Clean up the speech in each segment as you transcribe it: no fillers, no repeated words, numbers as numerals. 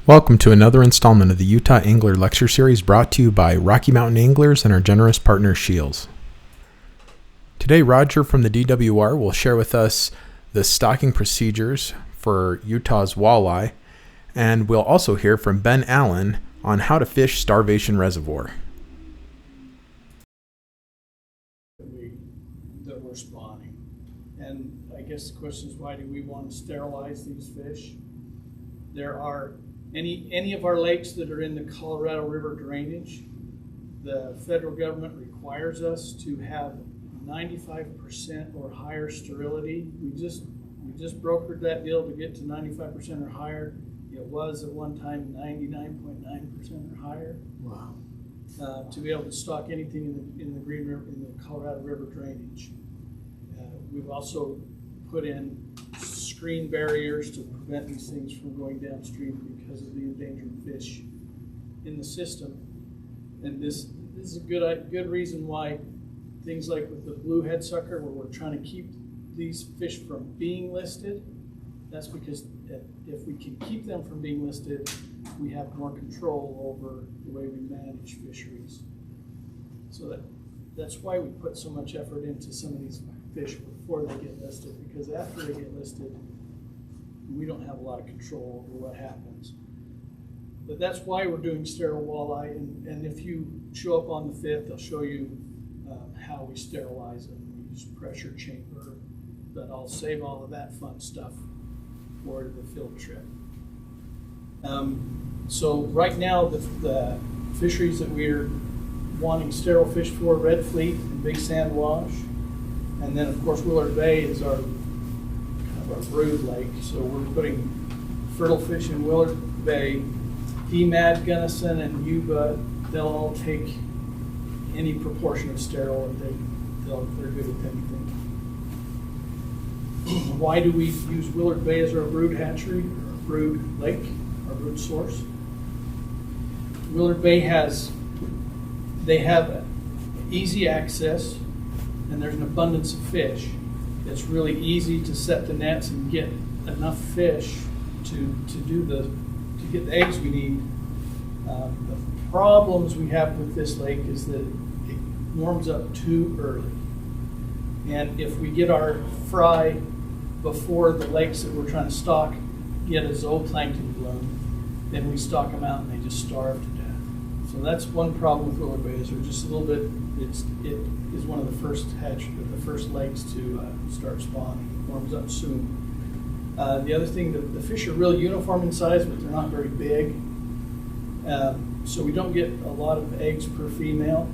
Welcome to another installment of the Utah Angler Lecture Series brought to you by Rocky Mountain Anglers and our generous partner Shields. Today, Roger from the DWR will share with us the stocking procedures for Utah's walleye, and we'll also hear from Ben Allen on how to fish Starvation Reservoir. That we're spawning. And I guess the question is, why do we want to sterilize these fish? There are any of our lakes that are in the Colorado River drainage, the federal government requires us to have 95% or higher sterility. We just brokered that deal to get to 95% or higher. It was at one time 99.9% or higher. Wow. To be able to stock anything in the Green River, in the Colorado River drainage. We've also put in screen barriers to prevent these things from going downstream because of the endangered fish in the system. And this is a good reason why things like with the blue headsucker, where we're trying to keep these fish from being listed. That's because if we can keep them from being listed, we have more control over the way we manage fisheries. So that's why we put so much effort into some of these fish before they get listed, because after they get listed, we don't have a lot of control over what happens. But that's why we're doing sterile walleye, and if you show up on the 5th, I'll show you how we sterilize them. We use pressure chamber, but I'll save all of that fun stuff for the field trip. So right now, the fisheries that we're wanting sterile fish for, Red Fleet and Big Sand Wash, and then of course Willard Bay is our brood lake. So we're putting fertile fish in Willard Bay. DMAD, Gunnison, and Yuba, they'll all take any proportion of sterile, and they're good with anything. Why do we use Willard Bay as our brood hatchery, or our brood lake, our brood source? Willard Bay have easy access, and there's an abundance of fish. It's really easy to set the nets and get enough fish to get the eggs we need. The problems we have with this lake is that it warms up too early. And if we get our fry before the lakes that we're trying to stock get a zooplankton bloom, then we stock them out and they just starve to death. So that's one problem with Willard Bay, is they're just a little bit, it is one of the first lakes to start spawning. It warms up soon. The other thing, the fish are really uniform in size, but they're not very big. So we don't get a lot of eggs per female.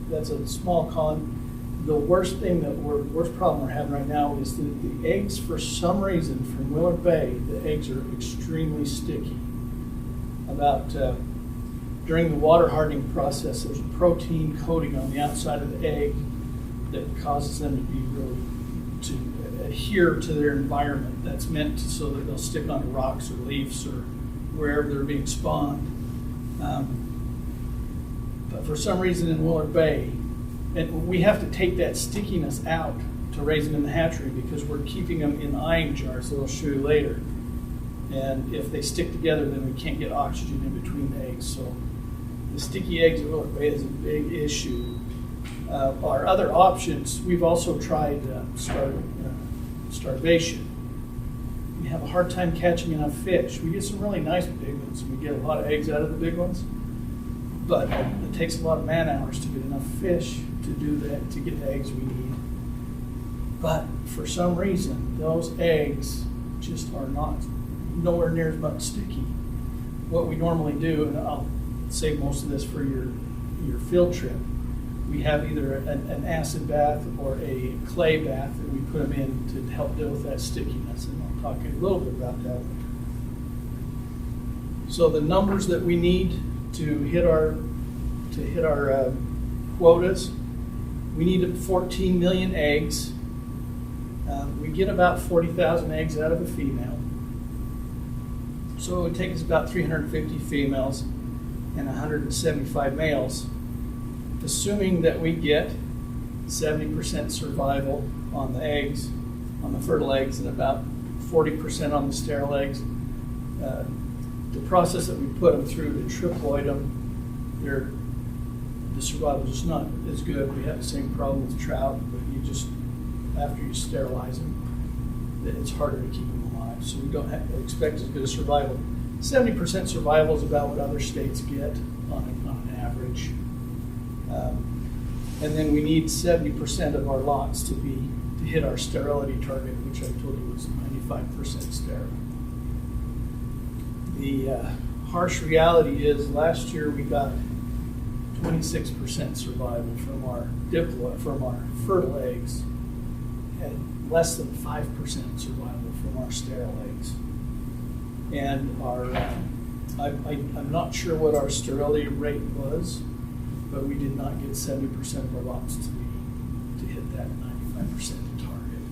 That's a small con. The worst problem we're having right now is that the eggs, for some reason, from Willard Bay, the eggs are extremely sticky. During the water hardening process, there's a protein coating on the outside of the egg that causes them to adhere to their environment. That's meant so that they'll stick on rocks or leaves or wherever they're being spawned. But for some reason in Willard Bay, and we have to take that stickiness out to raise them in the hatchery, because we're keeping them in ion jars that I'll show you later. And if they stick together, then we can't get oxygen in between the eggs. So the sticky eggs at Willard Bay is a big issue. Our other options, we've also tried starvation. We have a hard time catching enough fish. We get some really nice big ones. We get a lot of eggs out of the big ones, but it takes a lot of man hours to get enough fish to do that, to get the eggs we need. But for some reason, those eggs just are nowhere near as much sticky. What we normally do, and I'll save most of this for your field trip, we have either an acid bath or a clay bath that we put them in to help deal with that stickiness, and I'll talk a little bit about that. So the numbers that we need to hit our quotas, we need 14 million eggs. We get about 40,000 eggs out of a female. So it would take us about 350 females and 175 males, assuming that we get 70% survival on the eggs, on the fertile eggs, and about 40% on the sterile eggs. the process that we put them through to triploid them, the survival is just not as good. We have the same problem with trout, but you just, after you sterilize them, it's harder to keep them alive. So we don't expect as good a survival. 70% survival is about what other states get on an average. And then we need 70% of our lots to hit our sterility target, which I told you was 95% sterile. The harsh reality is last year we got 26% survival from our fertile eggs, and less than 5% survival from our sterile eggs. And I'm not sure what our sterility rate was, but we did not get 70% of our lots to hit that 95% target.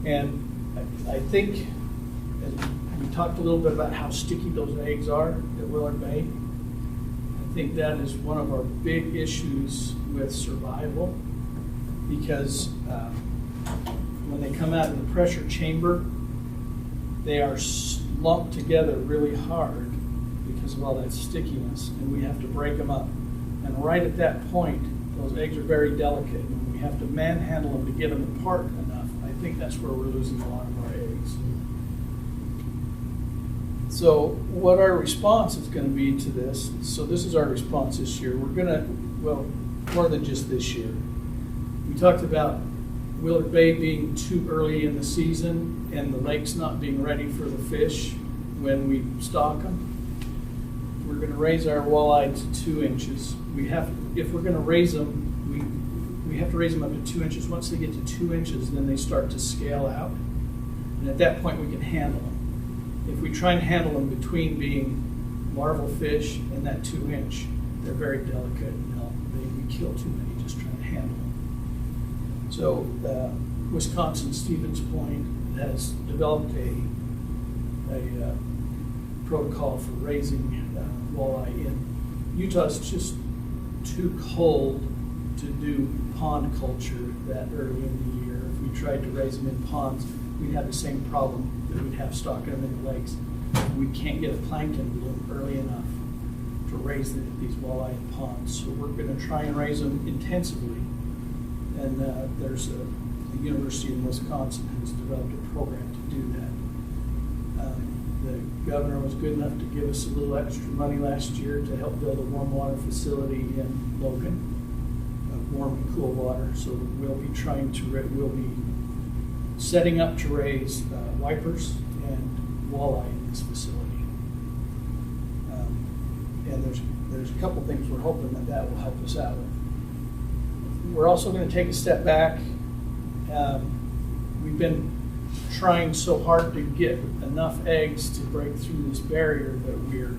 And I think, as we talked a little bit about how sticky those eggs are at Willard Bay. I think that is one of our big issues with survival, because when they come out of the pressure chamber, they are lumped together really hard because of all that stickiness, and we have to break them up. And right at that point, those eggs are very delicate, and we have to manhandle them to get them apart enough. I think that's where we're losing a lot of our eggs. So what our response is going to be to this, so this is our response this year. We're going to, well, more than just this year. We talked about Willard Bay being too early in the season and the lakes not being ready for the fish when we stock them. We're going to raise our walleye to 2 inches. If we're going to raise them, we have to raise them up to 2 inches. Once they get to 2 inches, then they start to scale out. And at that point, we can handle them. If we try and handle them between being larval fish and that 2 inch, they're very delicate, and we kill too many just trying to handle them. So Wisconsin Stevens Point has developed a protocol for raising walleye in Utah's just too cold to do pond culture that early in the year. If we tried to raise them in ponds, we'd have the same problem that we'd have stocking them in the lakes. We can't get a plankton bloom early enough to raise these walleye in ponds. So we're going to try and raise them intensively. And there's the University in Wisconsin has developed a program to do that. The governor was good enough to give us a little extra money last year to help build a warm water facility in Logan, warm and cool water. So we'll be setting up to raise wipers and walleye in this facility. And there's a couple things we're hoping that will help us out with. We're also going to take a step back. We've been trying so hard to get enough eggs to break through this barrier that we're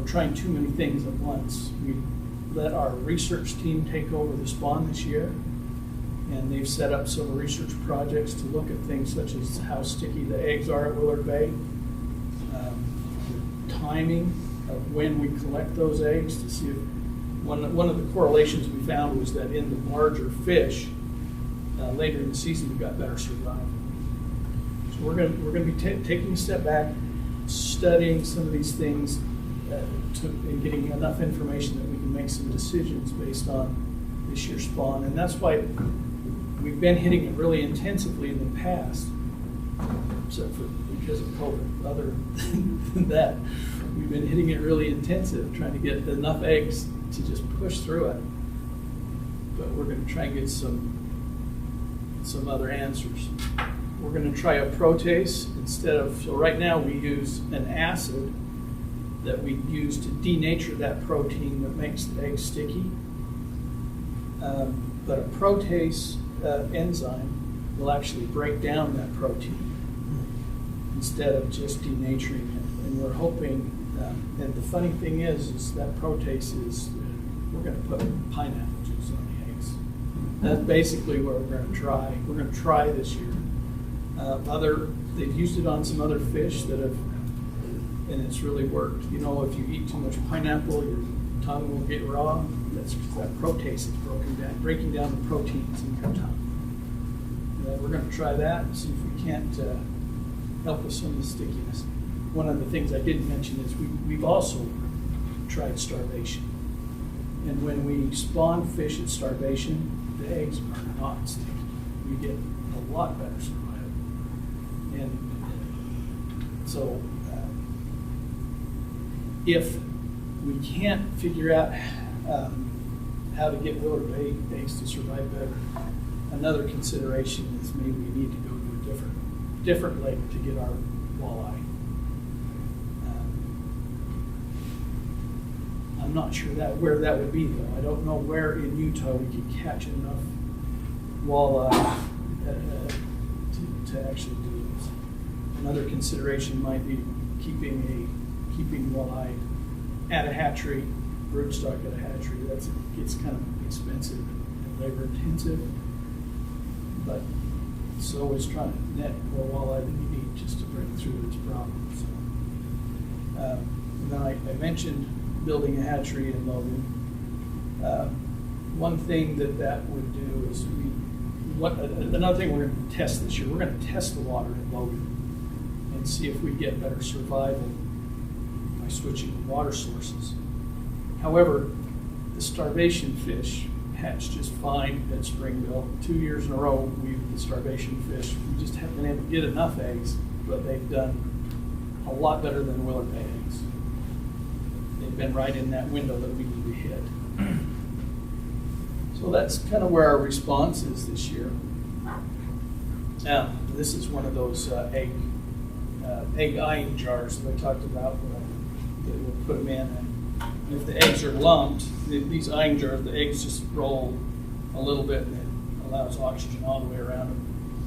trying too many things at once. We let our research team take over the spawn this year, and they've set up several research projects to look at things such as how sticky the eggs are at Willard Bay, the timing of when we collect those eggs to see if one of the correlations we found was that in the larger fish, later in the season we got better survival. So we're going to be taking a step back, studying some of these things, and getting enough information that we can make some decisions based on this year's spawn. And that's why we've been hitting it really intensively in the past, except for because of COVID. Other than that, we've been hitting it really intensive, trying to get enough eggs to just push through it. But we're going to try and get some other answers. We're going to try a protease instead of, so right now we use an acid that we use to denature that protein that makes the egg sticky. But a protease enzyme will actually break down that protein instead of just denaturing it. And we're hoping, and the funny thing is that protease is, we're going to put pineapple juice on the eggs. That's basically what we're going to try. We're going to try this year. They've used it on some other fish that have, and it's really worked. You know, if you eat too much pineapple, your tongue will get raw. That's that protease is breaking down the proteins in your tongue. We're going to try that and see if we can't help with some of the stickiness. One of the things I didn't mention is we've also tried starvation. And when we spawn fish at starvation, the eggs are not sticky. We get a lot better survival. And so if we can't figure out how to get Willard eggs to survive better, another consideration is maybe we need to go to a different lake to get our walleye. I'm not sure where that would be though. I don't know where in Utah we could catch enough walleye to actually do this. Another consideration might be keeping walleye at a hatchery, broodstock at a hatchery. It's kind of expensive and labor intensive, but so is trying to net more walleye than you need just to break through this problem. So, then I mentioned building a hatchery in Logan. One thing that would do is another thing we're going to test this year. We're going to test the water in Logan and see if we get better survival by switching water sources. However, the starvation fish hatch just fine at Springville. 2 years in a row, the starvation fish, we just haven't been able to get enough eggs, but they've done a lot better than Willard Bay eggs. They've been right in that window that we need to hit. So that's kind of where our response is this year. Now, this is one of those egg eyeing jars that I talked about that we'll put them in. And if the eggs are lumped, these eyeing jars, the eggs just roll a little bit and it allows oxygen all the way around them.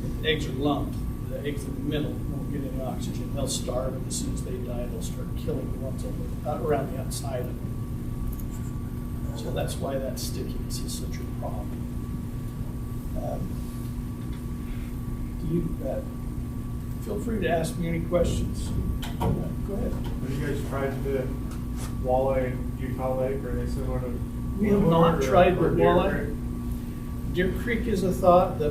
If the eggs are lumped, the eggs in the middle won't get any oxygen. They'll starve, and as soon as they die, they'll start killing the ones around the outside of them. So that's why that stickiness is such a problem. Feel free to ask me any questions. Go ahead. Have you guys tried the walleye in Utah Lake? Are they similar to? We have not tried the walleye. Deer Creek is a thought. The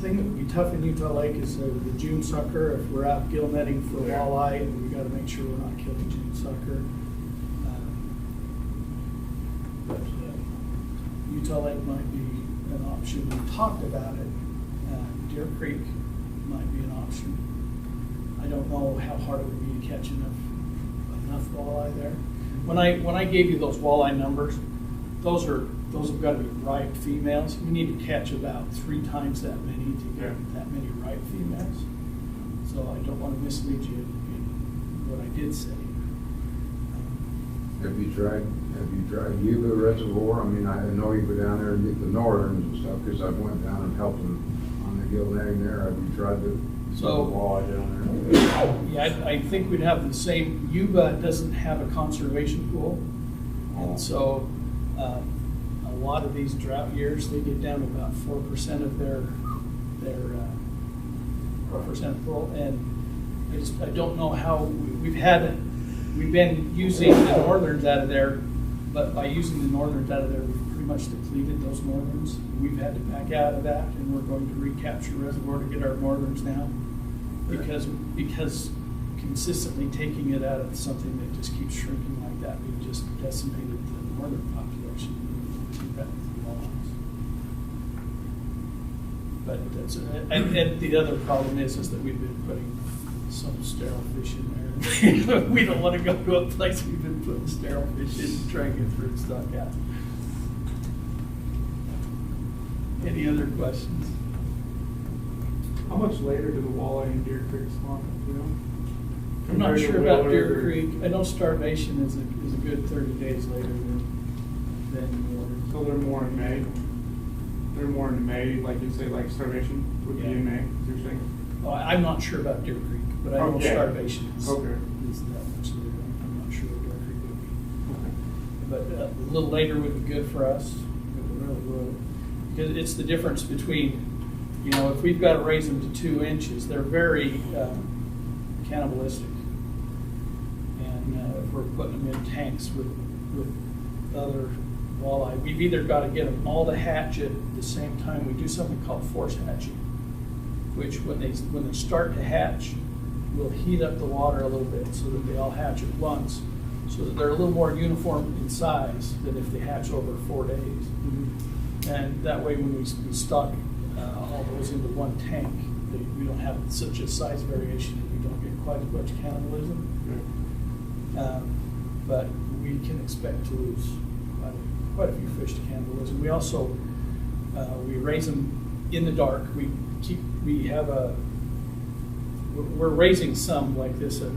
thing that would be tough in Utah Lake is the June sucker. If we're out gill netting for walleye, we got to make sure we're not killing June sucker. But Utah Lake might be an option. We talked about it. Deer Creek might be an option. I don't know how hard it would be to catch enough walleye there. When I gave you those walleye numbers, those have got to be ripe females. We need to catch about 3 times that many to get that many ripe females. So I don't want to mislead you in what I did say. Have you tried Yuba Reservoir? I mean, I know you go down there and get the northerns and stuff, because I went down and helped them on the gill netting there. Have you tried the walleye down there? Yeah, I think we'd have the same. Yuba doesn't have a conservation pool, and so a lot of these drought years, they get down to about 4% of their 4% pool, and I don't know how we've been using the northerns out of there, but by using the northerns out of there, we've pretty much depleted those northerns. We've had to back out of that, and we're going to recapture Reservoir to get our northerns now, because consistently taking it out of something that just keeps shrinking like that, we've just decimated the northern population. But that's and the other problem is that we've been putting some sterile fish in there. We don't want to go to a place we've been putting sterile fish in and try and get fruit stock out. Any other questions? How much later do the walleye in Deer Creek spawn? You know? I'm not sure about Deer Creek. I know Starvation is a good 30 days later than Willard. So they're more in May. They're more in May, like you say, like Starvation would be in May. Is you're saying? Well, I'm not sure about Deer Creek, but I know Starvation is that much later. I'm not sure what Deer Creek would be. Okay. But a little later would be good for us. It really would, because it's the difference between, if we've got to raise them to 2 inches, they're very cannibalistic. And if we're putting them in tanks with other walleye, we've either got to get them all to hatch at the same time. We do something called force hatching, which when they start to hatch, we'll heat up the water a little bit so that they all hatch at once, so that they're a little more uniform in size than if they hatch over 4 days. And that way, when we stock all those into one tank, we don't have such a size variation, and we don't get quite as much cannibalism. But we can expect to lose quite a few fish to cannibalism. We also we raise them in the dark. We're raising some like this at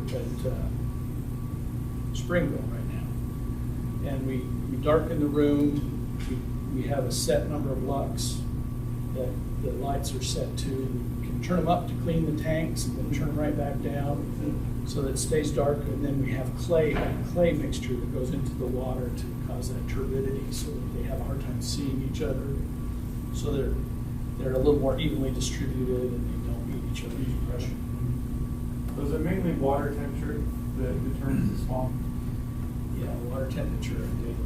Springville right now, and we darken the room. We have a set number of lux that the lights are set to. We can turn them up to clean the tanks and then turn them right back down so that it stays dark. And then we have clay mixture that goes into the water to cause that turbidity so that they have a hard time seeing each other. So they're a little more evenly distributed and they don't eat each other's pressure. So is it mainly water temperature that determines the spawn? Yeah, water temperature and daylight.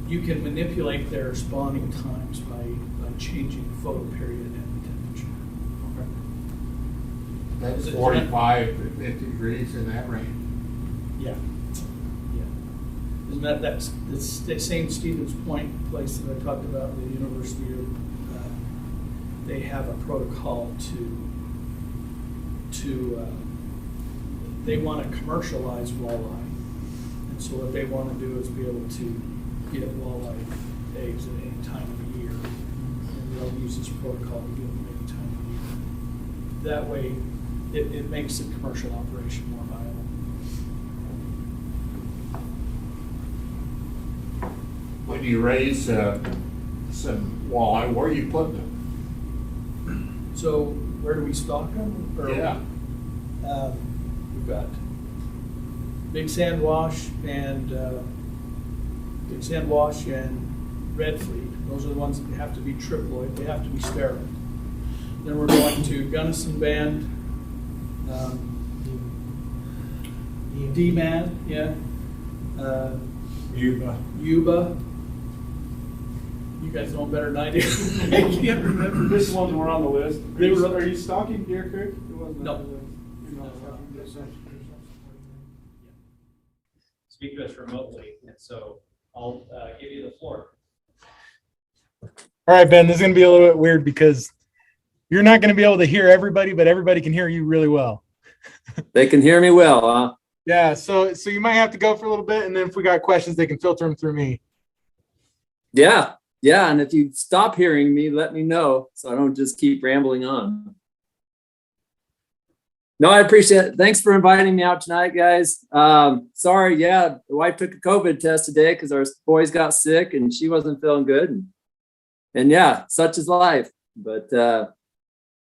You can manipulate their spawning times by changing the photo period and the temperature. That's 45 to 50 degrees in that range. Yeah. Isn't that's the same Stevens Point place that I talked about, the University of, they have a protocol they want to commercialize walleye. And so what they want to do is be able to get walleye eggs at any time of the year. And they'll use this protocol to get them any time of the year. That way, it makes the commercial operation more viable. When you raise some walleye, where are you putting them? So where do we stock them? Yeah. We've got Big Sand Wash and Red Fleet. Those are the ones that have to be triploid. They have to be sterile. Then we're going to Gunnison Band, D-Man, yeah. Yuba. You guys know better than I do. I can't remember. Which ones were on the list? Are you stocking Deer Creek? No. Speak to us remotely, and so I'll give you the floor. All right, Ben, this is going to be a little bit weird because you're not going to be able to hear everybody, but everybody can hear you really well. They can hear me well, huh? Yeah, so you might have to go for a little bit, and then if we got questions, they can filter them through me. Yeah, and if you stop hearing me, let me know so I don't just keep rambling on. No, I appreciate it. Thanks for inviting me out tonight, guys. Sorry, the wife took a COVID test today because our boys got sick and she wasn't feeling good. And yeah, such is life. But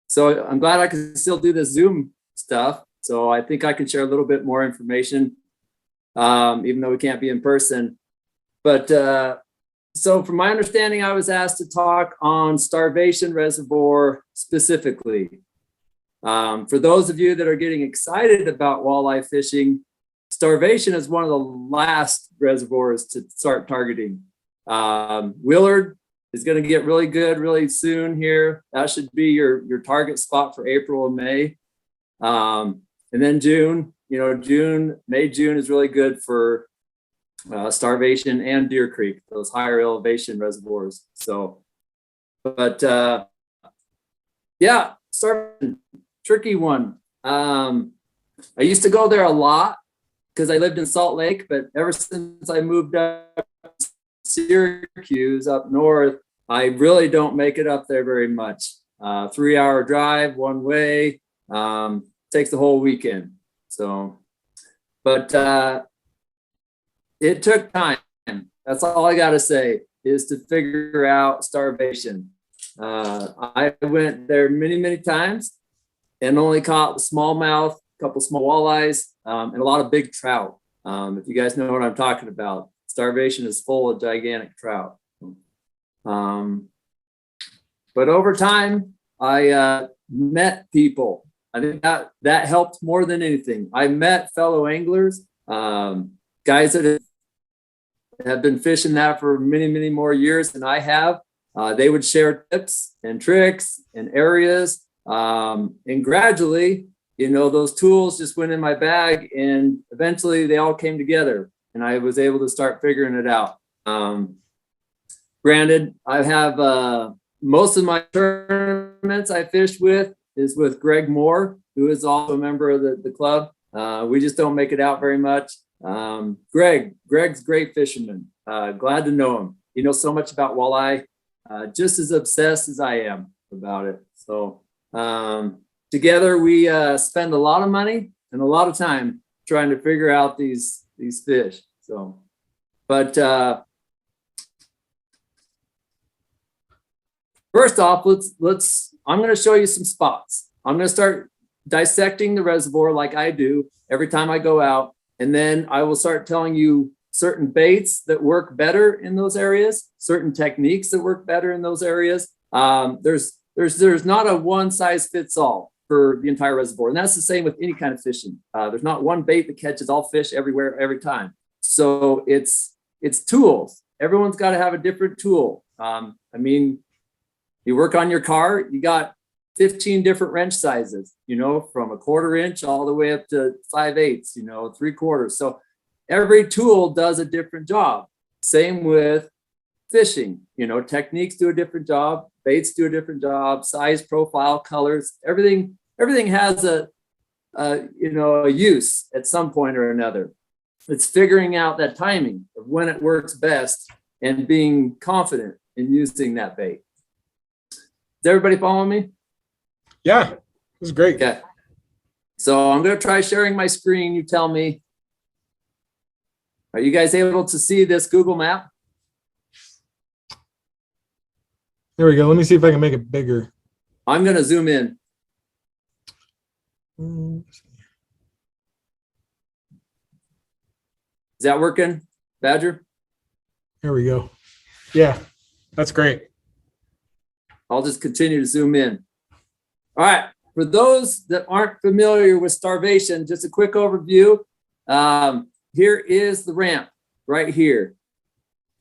so I'm glad I can still do this Zoom stuff. So I think I can share a little bit more information, even though we can't be in person. But so from my understanding, I was asked to talk on Starvation Reservoir specifically. For those of you that are getting excited about walleye fishing, Starvation is one of the last reservoirs to start targeting. Willard is going to get really good really soon here. That should be your target spot for April and May. And then June, May, June is really good for Starvation and Deer Creek, those higher elevation reservoirs. So, but Starvation. Tricky one. I used to go there a lot because I lived in Salt Lake, but ever since I moved up to Syracuse up north, I really don't make it up there very much. 3-hour drive one way, takes the whole weekend. So, but it took time. That's all I got to say is to figure out Starvation. I went there many, many times and only caught smallmouth, a couple small walleyes, and a lot of big trout. If you guys know what I'm talking about, Starvation is full of gigantic trout. But over time, I met people. I think that helped more than anything. I met fellow anglers, guys that have been fishing that for many, many more years than I have. They would share tips and tricks and areas. And gradually, you know, those tools just went in my bag, and eventually they all came together and I was able to start figuring it out. Granted, I have most of my tournaments I fish with is with Greg Moore, who is also a member of the club. We just don't make it out very much. Greg's a great fisherman. Glad to know him. He knows so much about walleye, just as obsessed as I am about it. So together we spend a lot of money and a lot of time trying to figure out these fish. So, but first off, I'm going to show you some spots. I'm going to start dissecting the reservoir like I do every time I go out. And then I will start telling you certain baits that work better in those areas, certain techniques that work better in those areas. There's not a one size fits all for the entire reservoir. And that's the same with any kind of fishing. There's not one bait that catches all fish everywhere, every time. So it's tools. Everyone's got to have a different tool. I mean, you work on your car, you got 15 different wrench sizes, you know, from a 1/4 inch all the way up to 5/8, you know, 3/4. So every tool does a different job. Same with fishing, you know, techniques do a different job, baits do a different job, size, profile, colors, everything has a use at some point or another. It's figuring out that timing of when it works best and being confident in using that bait. Is everybody following me? Yeah, it was great. Okay. So I'm going to try sharing my screen. You tell me. Are you guys able to see this Google map? There we go. Let me see if I can make it bigger. I'm going to zoom in. Is that working, Badger? There we go. Yeah, that's great. I'll just continue to zoom in. All right. For those that aren't familiar with Starvation, just a quick overview. Here is the ramp right here.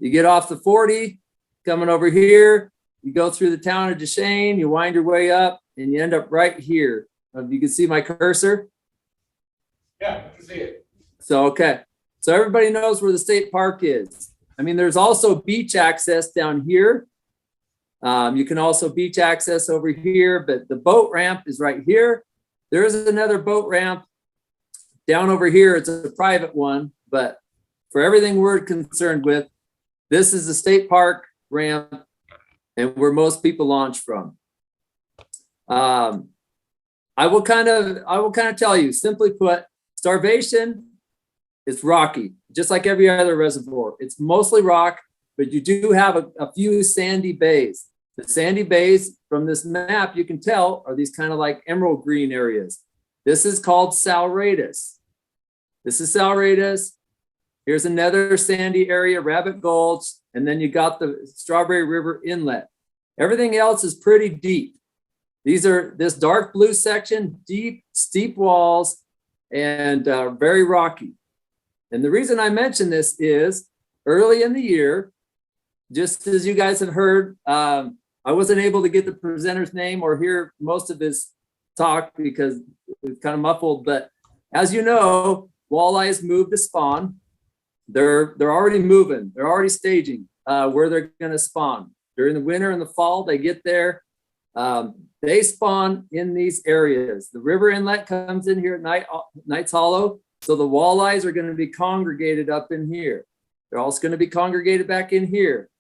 You get off the 40, coming over here. You go through the town of Duchesne, you wind your way up, and you end up right here. You can see my cursor. Yeah, I can see it. So, okay. So everybody knows where the state park is. I mean, there's also beach access down here. You can also beach access over here, but the boat ramp is right here. There is another boat ramp down over here. It's a private one, but for everything we're concerned with, this is the state park ramp and where most people launch from. I will kind of tell you, simply put, Starvation is rocky, just like every other reservoir. It's mostly rock, but you do have a few sandy bays. The sandy bays from this map, you can tell, are these kind of like emerald green areas. This is called Salratus. This is Salratus. Here's another sandy area, Rabbit Gulch, and then you got the Strawberry River Inlet. Everything else is pretty deep. These are this dark blue section, deep, steep walls, and very rocky. And the reason I mention this is early in the year, just as you guys have heard, I wasn't able to get the presenter's name or hear most of his talk because it was kind of muffled. But as you know, walleyes move to spawn. They're already moving. They're already staging where they're going to spawn. During the winter and the fall, they get there. They spawn in these areas. The river inlet comes in here at Knight's Hollow. So the walleyes are going to be congregated up in here. They're also going to be congregated back in here,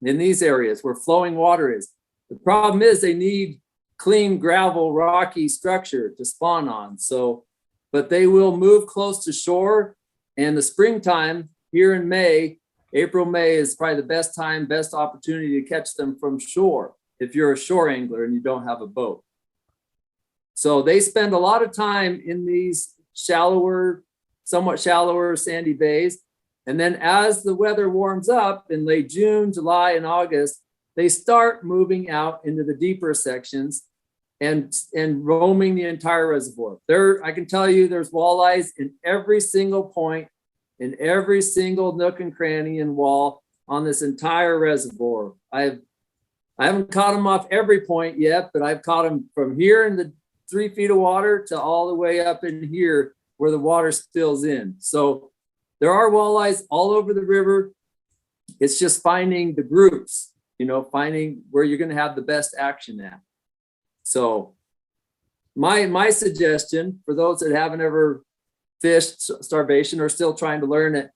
in these areas where flowing water is. The problem is they need clean gravel, rocky structure to spawn on. So, but they will move close to shore. And the springtime here in May, April, May is probably the best time, best opportunity to catch them from shore if you're a shore angler and you don't have a boat. So they spend a lot of time in these shallower, somewhat shallower sandy bays. And then as the weather warms up in late June, July, and August, they start moving out into the deeper sections and roaming the entire reservoir. I can tell you there's walleyes in every single point, in every single nook and cranny and wall on this entire reservoir. I haven't caught them off every point yet, but I've caught them from here in the 3 feet of water to all the way up in here where the water spills in. So there are walleyes all over the river. It's just finding the groups, you know, finding where you're going to have the best action at. So my suggestion for those that haven't ever fished starvation or still trying to learn it,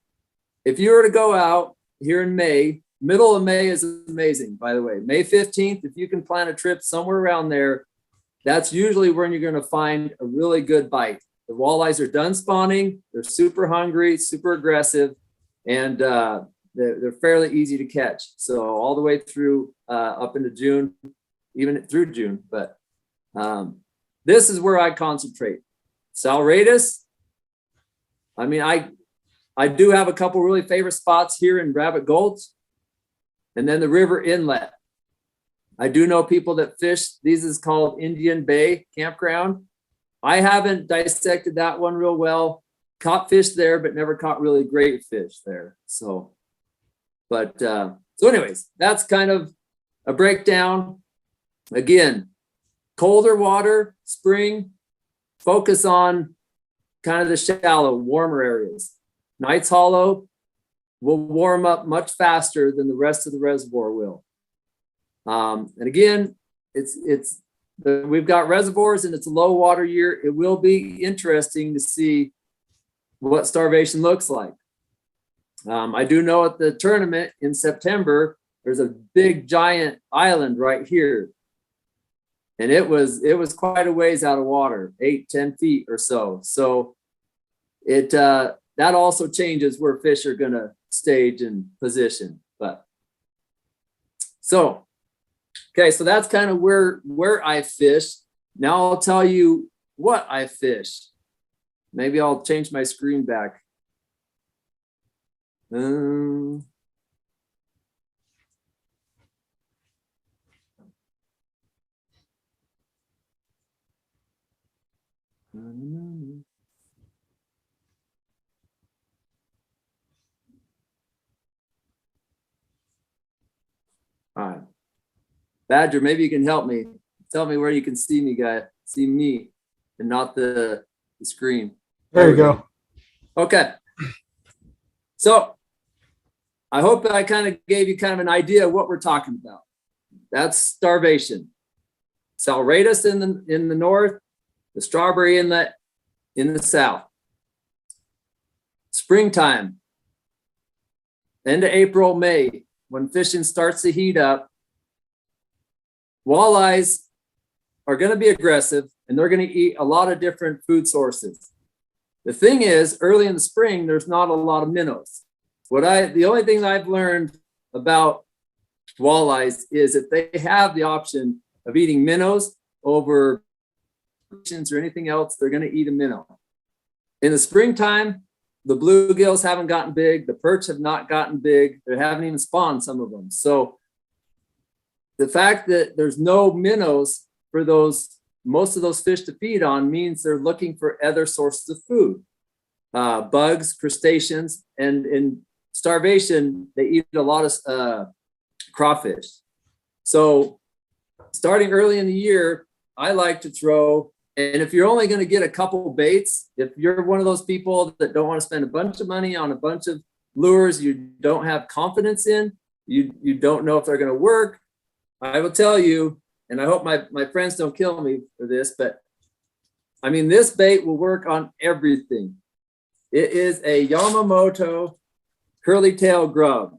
if you were to go out here in May, middle of May is amazing, by the way. May 15th, if you can plan a trip somewhere around there, that's usually when you're going to find a really good bite. The walleyes are done spawning. They're super hungry, super aggressive, and they're fairly easy to catch. So all the way through up into June, even through June. But this is where I concentrate. Saleratus. I mean, I do have a couple really favorite spots here in Rabbit Gulch, and then the river inlet. I do know people that fish. These is called Indian Bay Campground. I haven't dissected that one real well. Caught fish there, but never caught really great fish there. So, but so anyways, that's kind of a breakdown. Again, colder water, spring, focus on kind of the shallow, warmer areas. Knights Hollow will warm up much faster than the rest of the reservoir will. And again, we've got reservoirs and it's a low water year. It will be interesting to see what starvation looks like. I do know at the tournament in September, there's a big giant island right here. And it was quite a ways out of water, 8-10 feet or so. So that also changes where fish are gonna stage and position. But so, okay, so that's kind of where I fish. Now I'll tell you what I fish. Maybe I'll change my screen back. All right. Badger, maybe you can help me. Tell me where you can see me, see me and not the screen. There you go. Okay. So I hope that I kind of gave you kind of an idea of what we're talking about. That's starvation. Saleratus in the north, the strawberry inlet in the south. Springtime, end of April, May, when fishing starts to heat up, walleyes are going to be aggressive and they're going to eat a lot of different food sources. The thing is, early in the spring, there's not a lot of minnows. The only thing that I've learned about walleyes is that they have the option of eating minnows over or anything else, they're going to eat a minnow. In the springtime, the bluegills haven't gotten big. The perch have not gotten big. They haven't even spawned, some of them. So the fact that there's no minnows for most of those fish to feed on means they're looking for other sources of food, bugs, crustaceans, and in starvation, they eat a lot of crawfish. So starting early in the year, I like to throw, and if you're only going to get a couple baits, if you're one of those people that don't want to spend a bunch of money on a bunch of lures you don't have confidence in, you don't know if they're going to work, I will tell you, and I hope my friends don't kill me for this, but I mean, this bait will work on everything. It is a Yamamoto curly tail grub.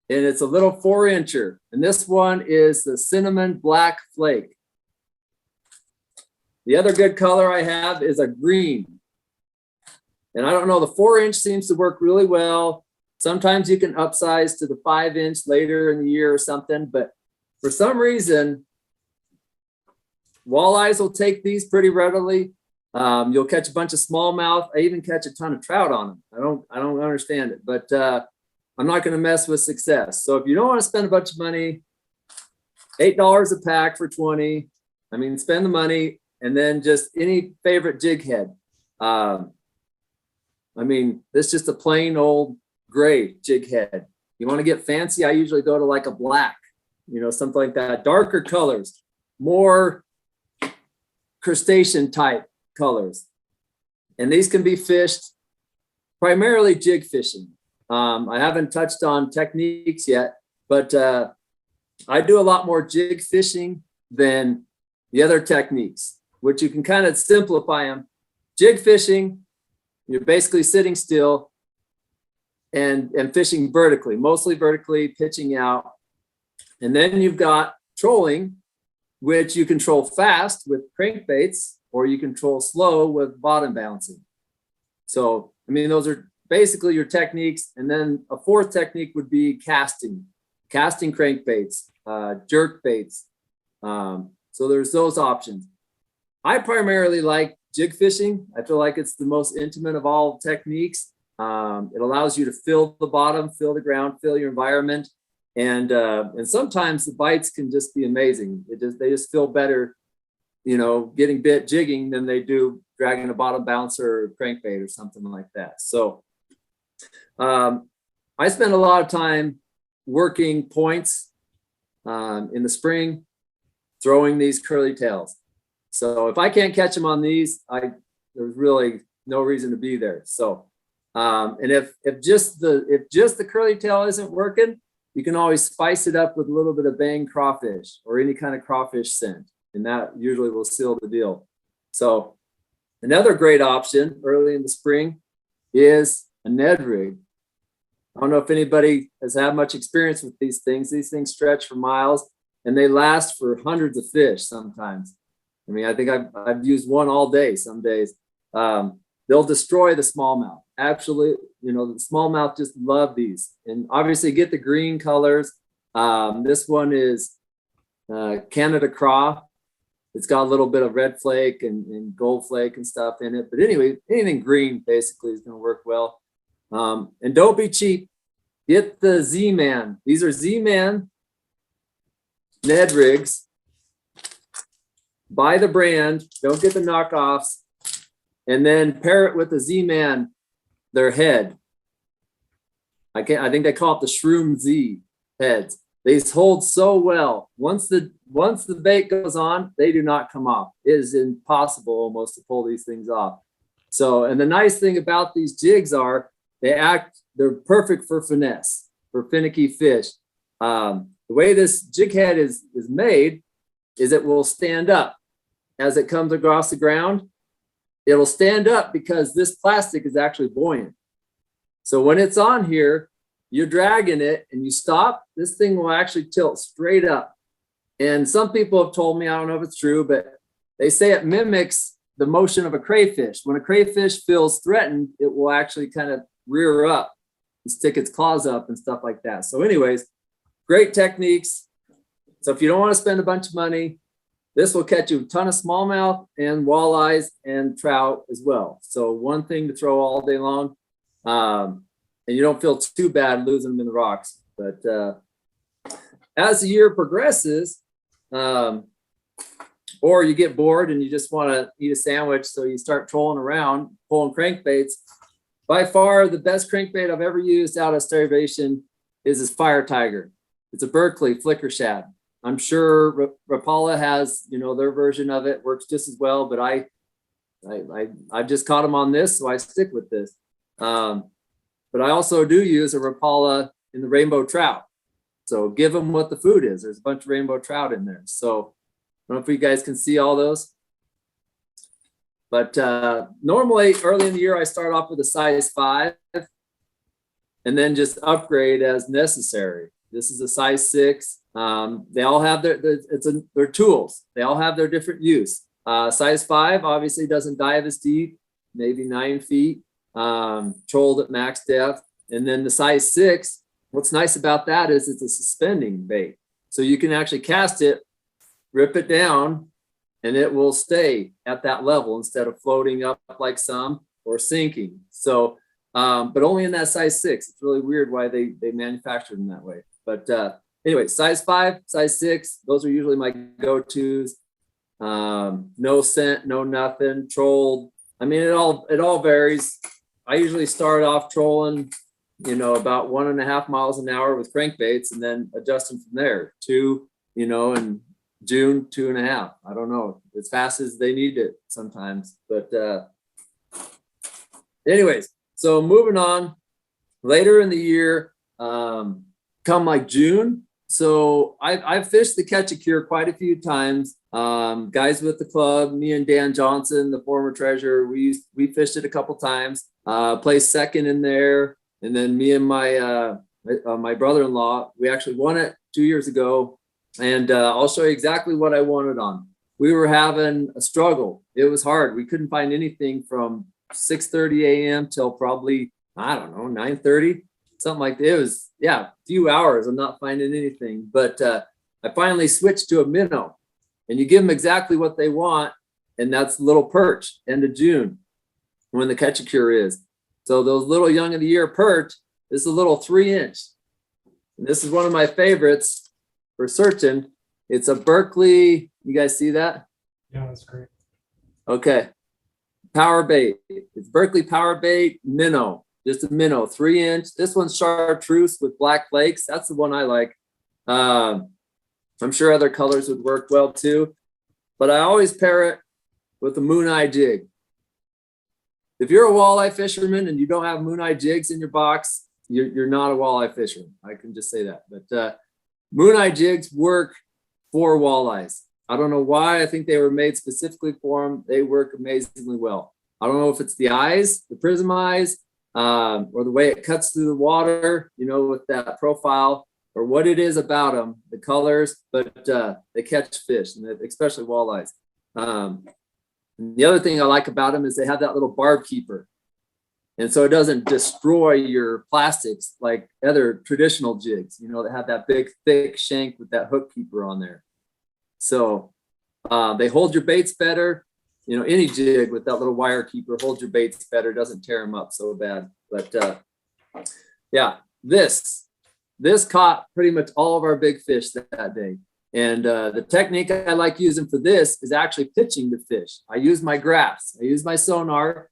And it's a little 4-incher. And this one is the cinnamon black flake. The other good color I have is a green. And I don't know, the 4-inch seems to work really well. Sometimes you can upsize to the 5-inch later in the year or something, but for some reason, walleyes will take these pretty readily. You'll catch a bunch of smallmouth. I even catch a ton of trout on them. I don't understand it, but I'm not going to mess with success. So if you don't want to spend a bunch of money, $8 a pack for 20. I mean, spend the money and then just any favorite jig head. I mean, this is just a plain old gray jig head. You want to get fancy? I usually go to like a black, something like that. Darker colors, more crustacean type colors. And these can be fished primarily jig fishing. I haven't touched on techniques yet, but I do a lot more jig fishing than the other techniques, which you can kind of simplify them. Jig fishing, you're basically sitting still and fishing vertically, mostly vertically, pitching out. And then you've got trolling, which you control fast with crankbaits, or you control slow with bottom bouncing. So, I mean, those are basically your techniques. And then a fourth technique would be casting crankbaits, jerk baits. So there's those options. I primarily like jig fishing. I feel like it's the most intimate of all techniques. It allows you to feel the bottom, feel the ground, feel your environment. And sometimes the bites can just be amazing. They just feel better, you know, getting bit jigging than they do dragging a bottom bouncer or crankbait or something like that. So I spend a lot of time working points in the spring, throwing these curly tails. So if I can't catch them on these, there's really no reason to be there. So and if just the curly tail isn't working, you can always spice it up with a little bit of bang crawfish or any kind of crawfish scent, and that usually will seal the deal. So another great option early in the spring is a Ned Rig. I don't know if anybody has had much experience with these things. These things stretch for miles and they last for hundreds of fish sometimes. I mean, I think I've used one all day some days. They'll destroy the smallmouth. Actually, you know, the smallmouth just love these. And obviously get the green colors. This one is Canada craw. It's got a little bit of red flake and gold flake and stuff in it. But anyway, anything green basically is going to work well. And don't be cheap. Get the Z-Man. These are Z-Man Ned Rigs. Buy the brand. Don't get the knockoffs. And then pair it with the Z-Man, their head. I think they call it the Shroom Z heads. These hold so well. Once the bait goes on, they do not come off. It is impossible almost to pull these things off. So, and the nice thing about these jigs are they're perfect for finesse, for finicky fish. The way this jig head is made is it will stand up as it comes across the ground. It'll stand up because this plastic is actually buoyant. So when it's on here, you're dragging it and you stop, this thing will actually tilt straight up. And some people have told me, I don't know if it's true, but they say it mimics the motion of a crayfish. When a crayfish feels threatened, it will actually kind of rear up and stick its claws up and stuff like that. So anyways, great techniques. So if you don't want to spend a bunch of money, this will catch you a ton of smallmouth and walleyes and trout as well. So one thing to throw all day long. And you don't feel too bad losing them in the rocks. But as the year progresses, or you get bored and you just want to eat a sandwich, so you start trolling around, pulling crankbaits. By far, the best crankbait I've ever used out of Starvation is this Fire Tiger. It's a Berkeley flicker shad. I'm sure Rapala has, you know, their version of it, works just as well, but I've just caught them on this, so I stick with this. But I also do use a Rapala in the rainbow trout. So give them what the food is. There's a bunch of rainbow trout in there. So I don't know if you guys can see all those. But normally early in the year, I start off with a size 5 and then just upgrade as necessary. This is a size 6. They all have their tools. They all have their different use. Size 5 obviously doesn't dive as deep, maybe 9 feet, trolled at max depth. And then the size 6, what's nice about that is it's a suspending bait. So you can actually cast it, rip it down, and it will stay at that level instead of floating up like some or sinking. So, but only in that size 6. It's really weird why they manufacture them that way. But anyway, size 5, size 6, those are usually my go-tos. No scent, no nothing, trolled. I mean, it all varies. I usually start off trolling, you know, about 1.5 miles an hour with crankbaits and then adjusting from there. 2, you know, and June, 2.5. I don't know, as fast as they need it sometimes. But anyways, so moving on, later in the year, come like June. So I've fished the Catch a Cure quite a few times. Guys with the club, me and Dan Johnson, the former treasurer, we fished it a couple times. Placed second in there, and then me and my brother-in-law, we actually won it 2 years ago. And I'll show you exactly what I won it on. We were having a struggle. It was hard. We couldn't find anything from 6:30 a.m. till probably, I don't know, 9:30, something like that. It was, yeah, a few hours. I'm not finding anything. But I finally switched to a minnow. And you give them exactly what they want, and that's little perch, end of June, when the Catch a Cure is. So those little young of the year perch, this is a little 3-inch. And this is one of my favorites for searching. It's a Berkeley. You guys see that? Yeah, that's great. Okay. Power bait. It's Berkeley power bait minnow. Just a minnow, 3-inch. This one's chartreuse with black flakes. That's the one I like. I'm sure other colors would work well too, but I always pair it with a moon eye jig. If you're a walleye fisherman and you don't have moon eye jigs in your box, you're not a walleye fisherman. I can just say that. But moon eye jigs work for walleyes. I don't know why. I think they were made specifically for them. They work amazingly well. I don't know if it's the eyes, the prism eyes, or the way it cuts through the water, you know, with that profile, or what it is about them, the colors, but they catch fish, and especially walleyes. And the other thing I like about them is they have that little barb keeper. And so it doesn't destroy your plastics like other traditional jigs, you know, that have that big, thick shank with that hook keeper on there. So they hold your baits better. You know, any jig with that little wire keeper holds your baits better, doesn't tear them up so bad. But yeah, this caught pretty much all of our big fish that day. And the technique I like using for this is actually pitching the fish. I use my graphs, I use my sonar,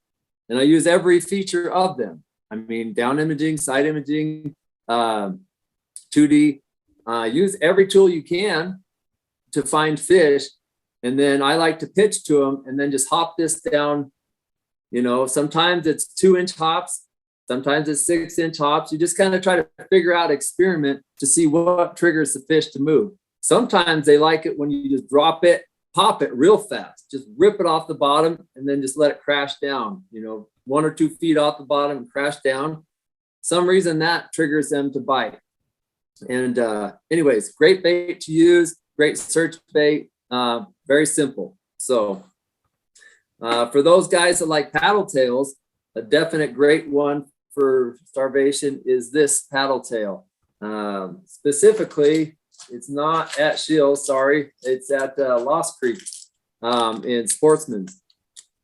and I use every feature of them. I mean, down imaging, side imaging, 2D. Use every tool you can to find fish. And then I like to pitch to them and then just hop this down. You know, sometimes it's 2-inch hops, sometimes it's 6-inch hops. You just kind of try to figure out, experiment to see what triggers the fish to move. Sometimes they like it when you just drop it, pop it real fast, just rip it off the bottom and then just let it crash down, you know, 1 or 2 feet off the bottom and crash down. Some reason that triggers them to bite. And anyways, great bait to use, great search bait, very simple. So for those guys that like paddle tails, a definite great one for starvation is this paddle tail. Specifically, it's not at Shields, sorry. It's at Lost Creek in Sportsman's.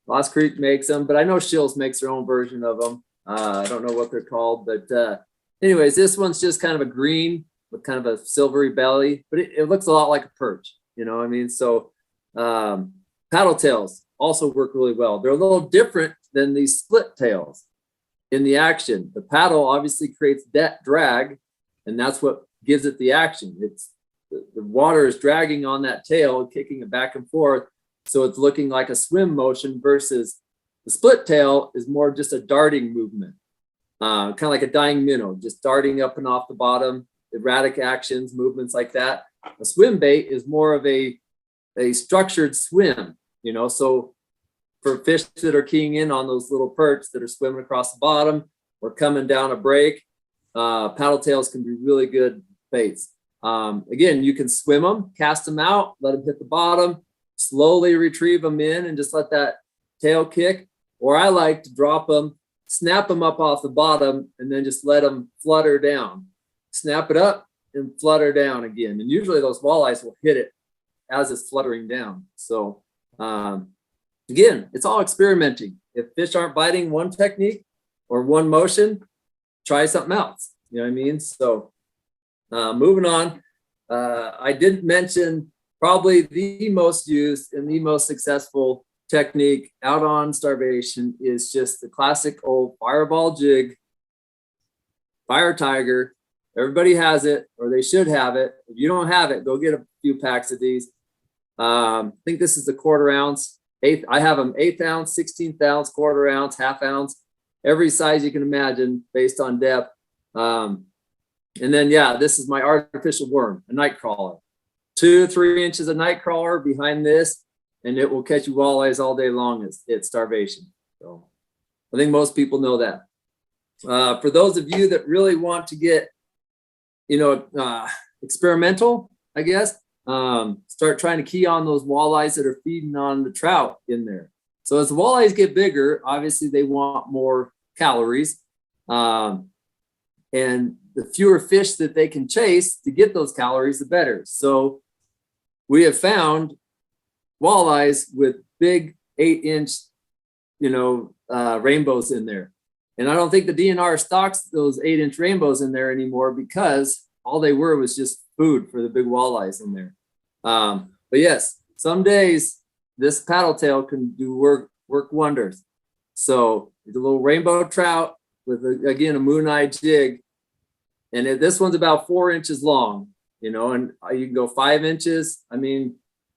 Lost Creek makes them, but I know Shields makes their own version of them. I don't know what they're called, but anyways, this one's just kind of a green with kind of a silvery belly, but it looks a lot like a perch, you know what I mean? So paddle tails also work really well. They're a little different than these split tails in the action. The paddle obviously creates that drag, and that's what gives it the action. It's the water is dragging on that tail, kicking it back and forth. So it's looking like a swim motion versus the split tail is more just a darting movement. Kind of like a dying minnow, just darting up and off the bottom, erratic actions, movements like that. A swim bait is more of a structured swim, you know, so for fish that are keying in on those little perch that are swimming across the bottom or coming down a break, paddle tails can be really good baits. Again, you can swim them, cast them out, let them hit the bottom, slowly retrieve them in and just let that tail kick. Or I like to drop them, snap them up off the bottom, and then just let them flutter down. Snap it up and flutter down again. And usually those walleyes will hit it as it's fluttering down. So again, it's all experimenting. If fish aren't biting one technique or one motion, try something else. You know what I mean? So moving on, I didn't mention probably the most used and the most successful technique out on starvation is just the classic old fireball jig, fire tiger. Everybody has it, or they should have it. If you don't have it, go get a few packs of these. I think this is the 1/4 ounce. I have them 1/8 ounce, 16th ounce, 1/4 ounce, 1/2 ounce, every size you can imagine based on depth. And then, yeah, this is my artificial worm, a night crawler. 2 to 3 inches of night crawler behind this, and it will catch you walleyes all day long. It's Starvation. So I think most people know that. For those of you that really want to get, experimental, I guess, start trying to key on those walleyes that are feeding on the trout in there. So as the walleyes get bigger, obviously they want more calories. And the fewer fish that they can chase to get those calories, the better. So we have found walleyes with big 8-inch, rainbows in there. And I don't think the DNR stocks those 8-inch rainbows in there anymore because all they were was just food for the big walleyes in there. But yes, some days this paddle tail can do work wonders. So the little rainbow trout with again a moon-eye jig, and this one's about 4 inches long, and you can go 5 inches. I mean,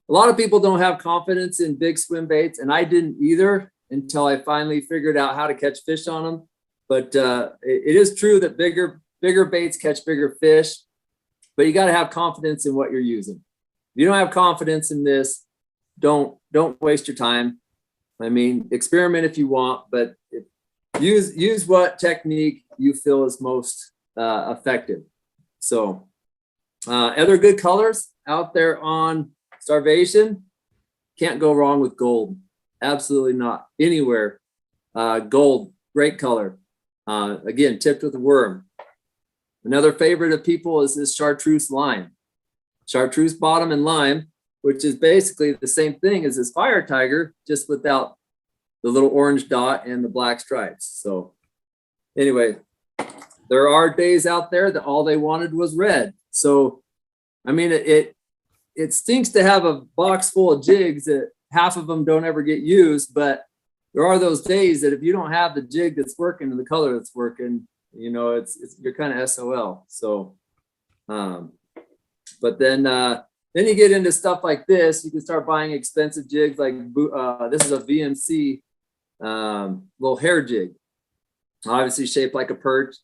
a lot of people don't have confidence in big swim baits, and I didn't either until I finally figured out how to catch fish on them. But it is true that bigger baits catch bigger fish, but you got to have confidence in what you're using. If you don't have confidence in this, don't waste your time. I mean, experiment if you want, but use what technique you feel is most effective. So other good colors out there on Starvation, can't go wrong with gold. Absolutely not. Anywhere. Gold, great color. Again, tipped with a worm. Another favorite of people is this chartreuse lime. Chartreuse bottom and lime, which is basically the same thing as this fire tiger, just without the little orange dot and the black stripes. So anyway, there are days out there that all they wanted was red. So, I mean, it stinks to have a box full of jigs that half of them don't ever get used, but there are those days that if you don't have the jig that's working and the color that's working, you're kind of SOL. So, but then you get into stuff like this. You can start buying expensive jigs like this is a VMC little hair jig, obviously shaped like a perch.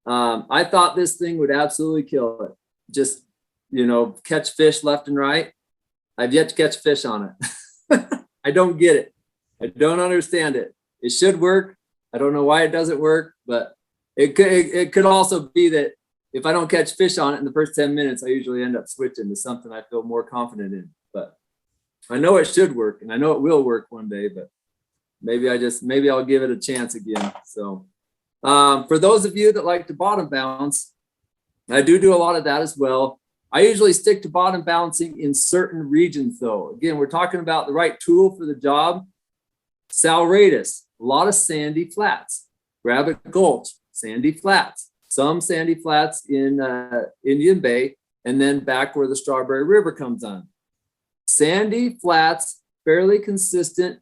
I thought this thing would absolutely kill it. Just, catch fish left and right. I've yet to catch fish on it. I don't get it. I don't understand it. It should work. I don't know why it doesn't work, but it could also be that if I don't catch fish on it in the first 10 minutes, I usually end up switching to something I feel more confident in. But I know it should work, and I know it will work one day, but maybe I'll give it a chance again. So for those of you that like to bottom bounce, I do a lot of that as well. I usually stick to bottom bouncing in certain regions though. Again, we're talking about the right tool for the job. Saleratus, a lot of sandy flats. Rabbit Gulch, sandy flats. Some sandy flats in Indian Bay, and then back where the Strawberry River comes on. Sandy flats, fairly consistent,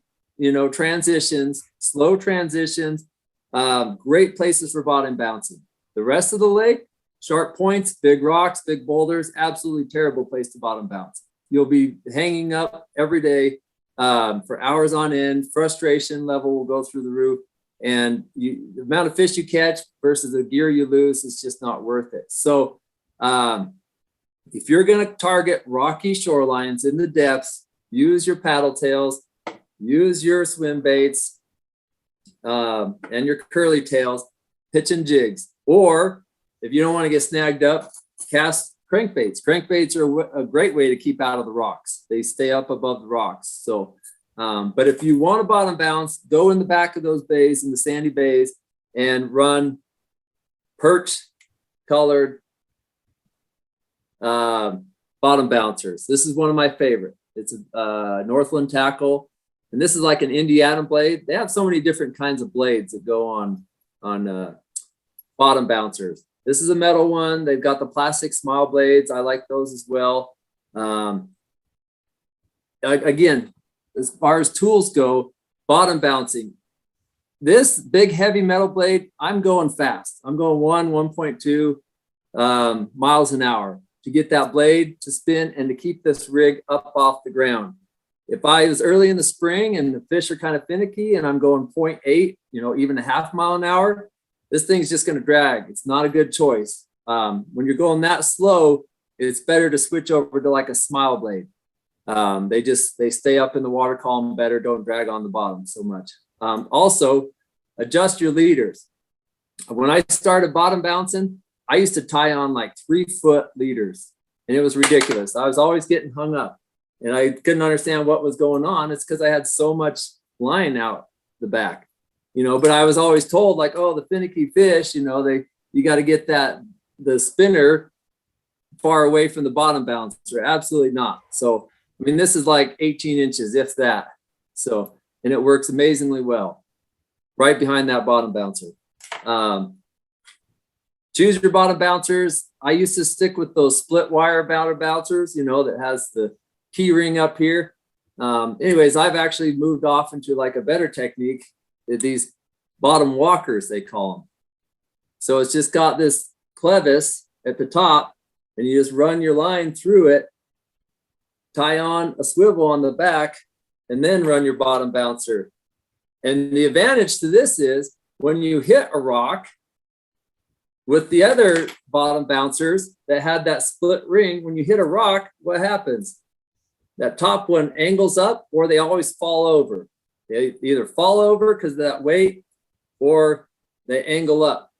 transitions, slow transitions, great places for bottom bouncing. The rest of the lake, sharp points, big rocks, big boulders, absolutely terrible place to bottom bounce. You'll be hanging up every day for hours on end. Frustration level will go through the roof. And the amount of fish you catch versus the gear you lose is just not worth it. So if you're going to target rocky shorelines in the depths, use your paddle tails, use your swim baits and your curly tails, pitching jigs. Or if you don't want to get snagged up, cast crankbaits. Crankbaits are a great way to keep out of the rocks. They stay up above the rocks. So but if you want to bottom bounce, go in the back of those bays, in the sandy bays, and run perch colored bottom bouncers. This is one of my favorite. It's a Northland tackle, and this is like an Indiana blade. They have so many different kinds of blades that go on bottom bouncers. This is a metal one. They've got the plastic smile blades. I like those as well. Again, as far as tools go, bottom bouncing. This big heavy metal blade, I'm going fast. I'm going 1.2 miles an hour. to get that blade to spin and to keep this rig up off the ground. If I was early in the spring and the fish are kind of finicky and I'm going 0.8, even a half mile an hour, this thing's just going to drag. It's not a good choice. When you're going that slow, it's better to switch over to like a smile blade. They stay up in the water column better, don't drag on the bottom so much. Also, adjust your leaders. When I started bottom bouncing, I used to tie on like 3-foot leaders, and it was ridiculous. I was always getting hung up, and I couldn't understand what was going on. It's because I had so much line out the back, but I was always told like, oh, the finicky fish, you got to get the spinner far away from the bottom bouncer. Absolutely not. So, this is like 18 inches, if that. So, and it works amazingly well right behind that bottom bouncer. Choose your bottom bouncers. I used to stick with those split wire bottom bouncers, that has the key ring up here. Anyways, I've actually moved off into like a better technique, these bottom walkers, they call them. So it's just got this clevis at the top, and you just run your line through it, tie on a swivel on the back, and then run your bottom bouncer. And the advantage to this is when you hit a rock with the other bottom bouncers that had that split ring, when you hit a rock, what happens? That top one angles up, or they always fall over. They either fall over because of that weight, or they angle up.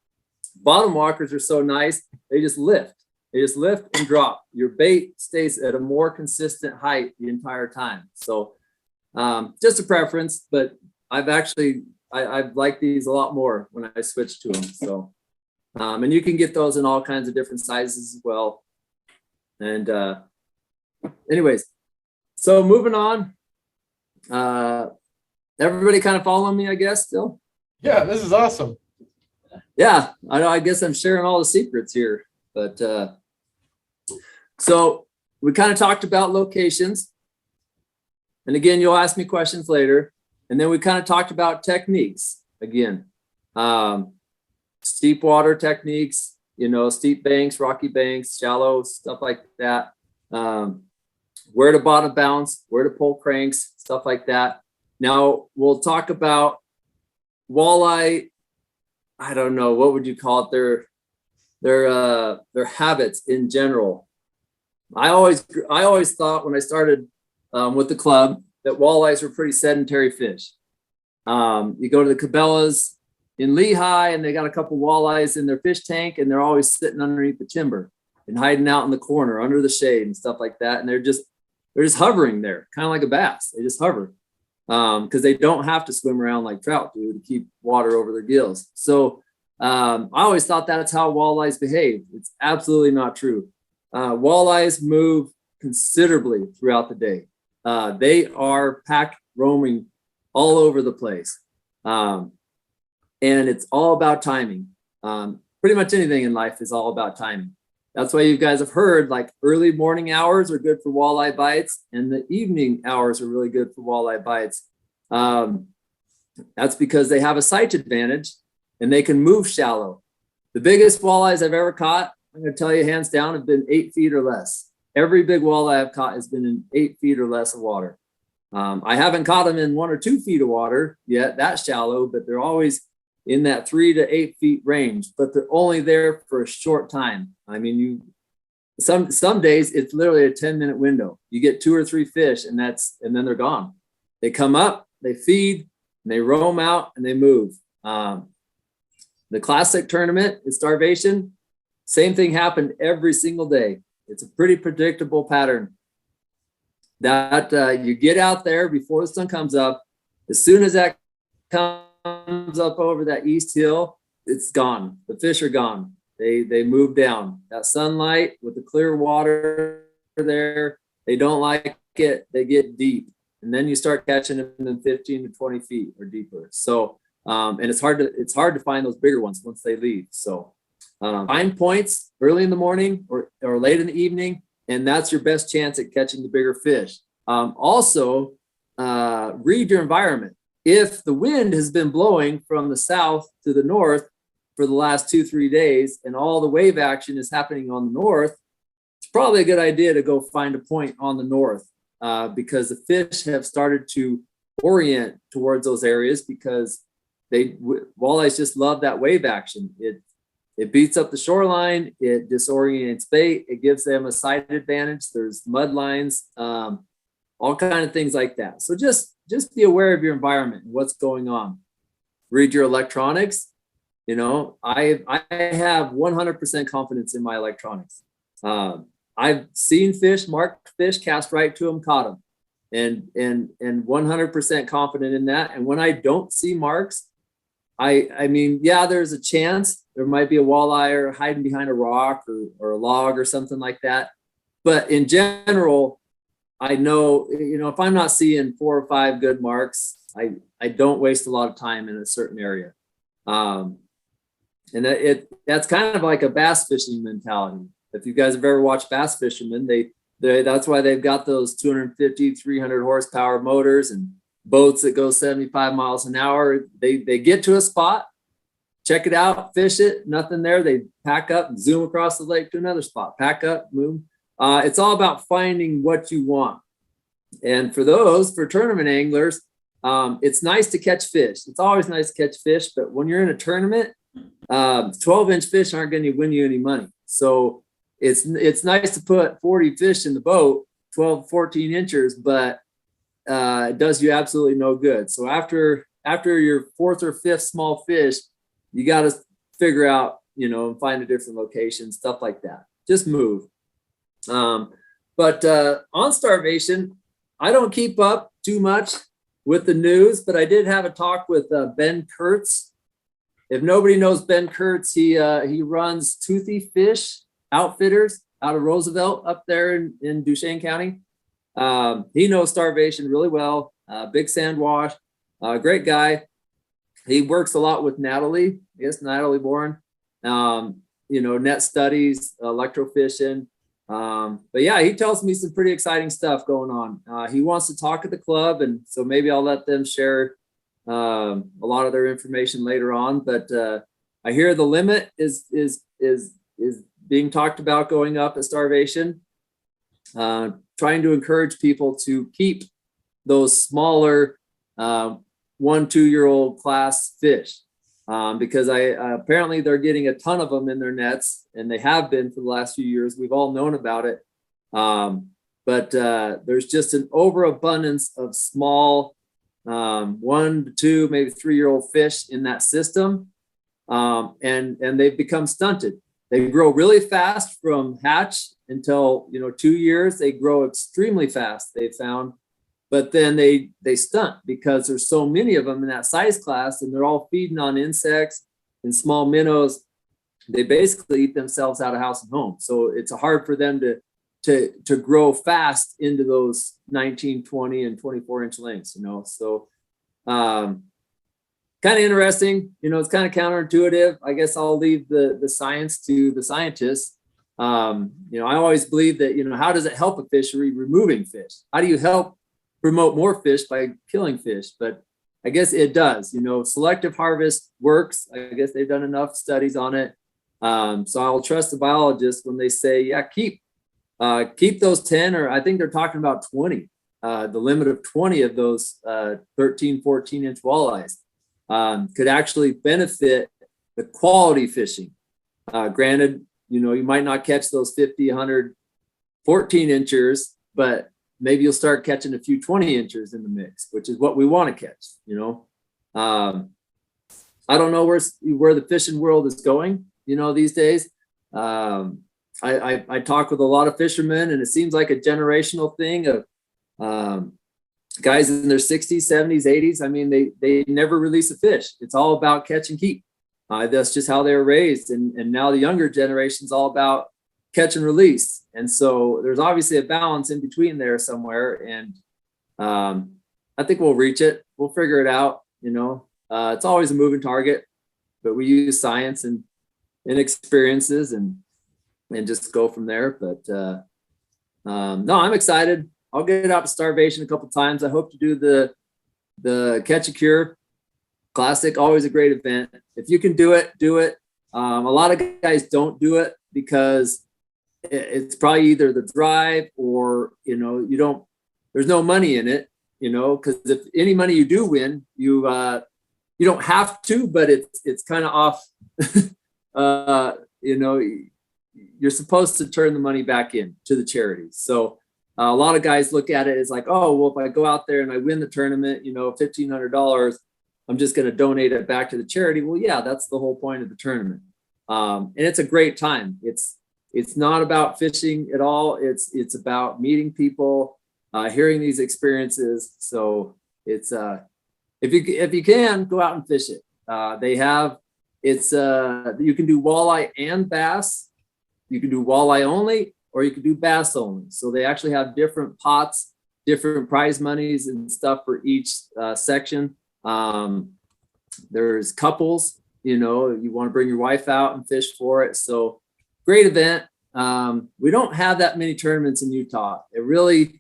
Bottom walkers are so nice, they just lift. They just lift and drop. Your bait stays at a more consistent height the entire time. So just a preference, but I've liked these a lot more when I switched to them. So, and you can get those in all kinds of different sizes as well. And anyways, so moving on. Everybody kind of following me, I guess, still? Yeah, this is awesome. Yeah, I guess I'm sharing all the secrets here, but so we kind of talked about locations, and again, you'll ask me questions later, and then we kind of talked about techniques again, steep water techniques, steep banks, rocky banks, shallow, stuff like that, where to bottom bounce, where to pull cranks, stuff like that. Now we'll talk about walleye. I don't know, what would you call it? Their habits in general. I always thought when I started with the club that walleyes were pretty sedentary fish. You go to the Cabela's in Lehigh, and they got a couple walleyes in their fish tank, and they're always sitting underneath the timber and hiding out in the corner under the shade and stuff like that. And they're just hovering there, kind of like a bass. They just hover because they don't have to swim around like trout do to keep water over their gills. So I always thought that's how walleyes behave. It's absolutely not true. Walleyes move considerably throughout the day. They are pack roaming all over the place. And it's all about timing. Pretty much anything in life is all about timing. That's why you guys have heard like early morning hours are good for walleye bites, and the evening hours are really good for walleye bites. That's because they have a sight advantage and they can move shallow. The biggest walleyes I've ever caught, I'm going to tell you hands down, have been 8 feet or less. Every big walleye I've caught has been in 8 feet or less of water. I haven't caught them in 1 or 2 feet of water yet, that shallow, but they're always in that 3 to 8 feet range, but they're only there for a short time. I mean, some days it's literally a 10-minute window. You get 2 or 3 fish, and then they're gone. They come up, they feed, and they roam out, and they move. The classic tournament is Starvation. Same thing happened every single day. It's a pretty predictable pattern that you get out there before the sun comes up. As soon as that comes up over that east hill, it's gone. The fish are gone. They move down. That sunlight with the clear water there, they don't like it. They get deep. And then you start catching them in 15 to 20 feet or deeper. So, and it's hard to find those bigger ones once they leave. So find points early in the morning or late in the evening, and that's your best chance at catching the bigger fish. Also, read your environment. If the wind has been blowing from the south to the north for the last 2-3 days, and all the wave action is happening on the north, it's probably a good idea to go find a point on the north because the fish have started to orient towards those areas because walleyes just love that wave action. It beats up the shoreline. It disorients bait. It gives them a sight advantage. There's mud lines, all kind of things like that. So just be aware of your environment and what's going on. Read your electronics. You know, I have 100% confidence in my electronics. I've seen fish, marked fish, cast right to them, caught them, and 100% confident in that. And when I don't see marks, I mean, yeah, there's a chance there might be a walleye hiding behind a rock or a log or something like that. But in general, I know, you know, if I'm not seeing 4 or 5 good marks, I don't waste a lot of time in a certain area. And that's kind of like a bass fishing mentality. If you guys have ever watched bass fishermen, that's why they've got those 250, 300 horsepower motors and boats that go 75 miles an hour. They get to a spot, check it out, fish it, nothing there. They pack up and zoom across the lake to another spot, pack up, move. It's all about finding what you want. And for tournament anglers, it's nice to catch fish. It's always nice to catch fish, but when you're in a tournament, 12-inch fish aren't going to win you any money. So it's nice to put 40 fish in the boat, 12, 14 inches, but it does you absolutely no good. So after your 4th or 5th small fish, you got to figure out, you know, find a different location, stuff like that. Just move. But on Starvation, I don't keep up too much with the news, but I did have a talk with Ben Kurtz. If nobody knows Ben Kurtz, he runs Toothy Fish Outfitters out of Roosevelt up there in Duchesne County. He knows Starvation really well. Big sand wash, great guy. He works a lot with Natalie Bourne. You know, net studies, electrofishing. But yeah, he tells me some pretty exciting stuff going on. He wants to talk at the club, and so maybe I'll let them share a lot of their information later on. But I hear the limit is being talked about going up at Starvation. Trying to encourage people to keep those smaller 1-2-year-old class fish because apparently they're getting a ton of them in their nets, and they have been for the last few years. We've all known about it, but there's just an overabundance of small 1 to 2, maybe 3-year-old fish in that system, and they've become stunted. They grow really fast from hatch until 2 years. They grow extremely fast, they found, but then they stunt because there's so many of them in that size class, and they're all feeding on insects and small minnows. They basically eat themselves out of house and home. So it's hard for them to grow fast into those 19, 20, and 24-inch lengths. So kind of interesting. It's kind of counterintuitive. I guess I'll leave the science to the scientists. I always believe that, how does it help a fishery? Removing fish. How do you help promote more fish by killing fish? But I guess it does. Selective harvest works. I guess they've done enough studies on it. So I'll trust the biologists when they say, yeah, keep those 10, or I think they're talking about 20, the limit of 20 of those 13, 14-inch walleyes could actually benefit the quality fishing. Granted, you might not catch those 50, 100, 14-inchers, but maybe you'll start catching a few 20-inchers in the mix, which is what we want to catch. I don't know where the fishing world is going, these days. I talk with a lot of fishermen, and it seems like a generational thing of guys in their 60s, 70s, 80s. I mean, they never release a fish. It's all about catch and keep. That's just how they were raised. And now the younger generation is all about catch and release. And so there's obviously a balance in between there somewhere. And I think we'll reach it. We'll figure it out. It's always a moving target, but we use science and experiences and just go from there. But no, I'm excited. I'll get out to Starvation a couple times. I hope to do the Catch a Cure Classic. Always a great event. If you can do it, do it. A lot of guys don't do it because it's probably either the drive or, there's no money in it, because if any money you do win, you don't have to, but it's kind of off. You're supposed to turn the money back in to the charities. So a lot of guys look at it as like, oh, well, if I go out there and I win the tournament, $1,500, I'm just going to donate it back to the charity. Well, yeah, that's the whole point of the tournament. And it's a great time. It's not about fishing at all. It's about meeting people, hearing these experiences. So it's if you can go out and fish it. You can do walleye and bass. You can do walleye only, or you can do bass only. So they actually have different pots, different prize monies and stuff for each section. There's couples, you want to bring your wife out and fish for it. So great event. We don't have that many tournaments in Utah. It really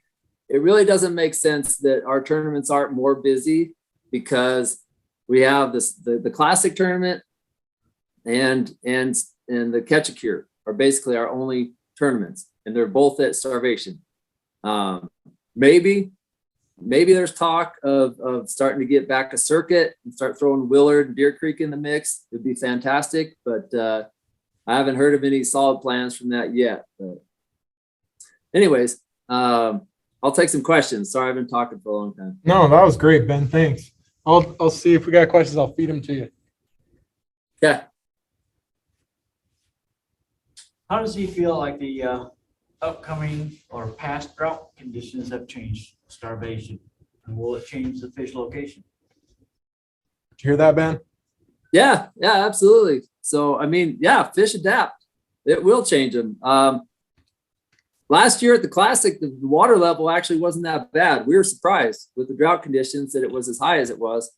doesn't make sense that our tournaments aren't more busy, because we have the classic tournament and the catch a cure are basically our only tournaments, and they're both at Starvation. Maybe there's talk of starting to get back a circuit and start throwing Willard and Deer Creek in the mix. It'd be fantastic, but I haven't heard of any solid plans from that yet. But anyways, I'll take some questions. Sorry, I've been talking for a long time. No, that was great, Ben. Thanks. I'll see if we got questions. I'll feed them to you. Yeah. How does he feel like the upcoming or past drought conditions have changed Starvation? And will it change the fish location? Did you hear that, Ben? Yeah, absolutely. So, fish adapt. It will change them. Last year at the Classic, the water level actually wasn't that bad. We were surprised with the drought conditions that it was as high as it was.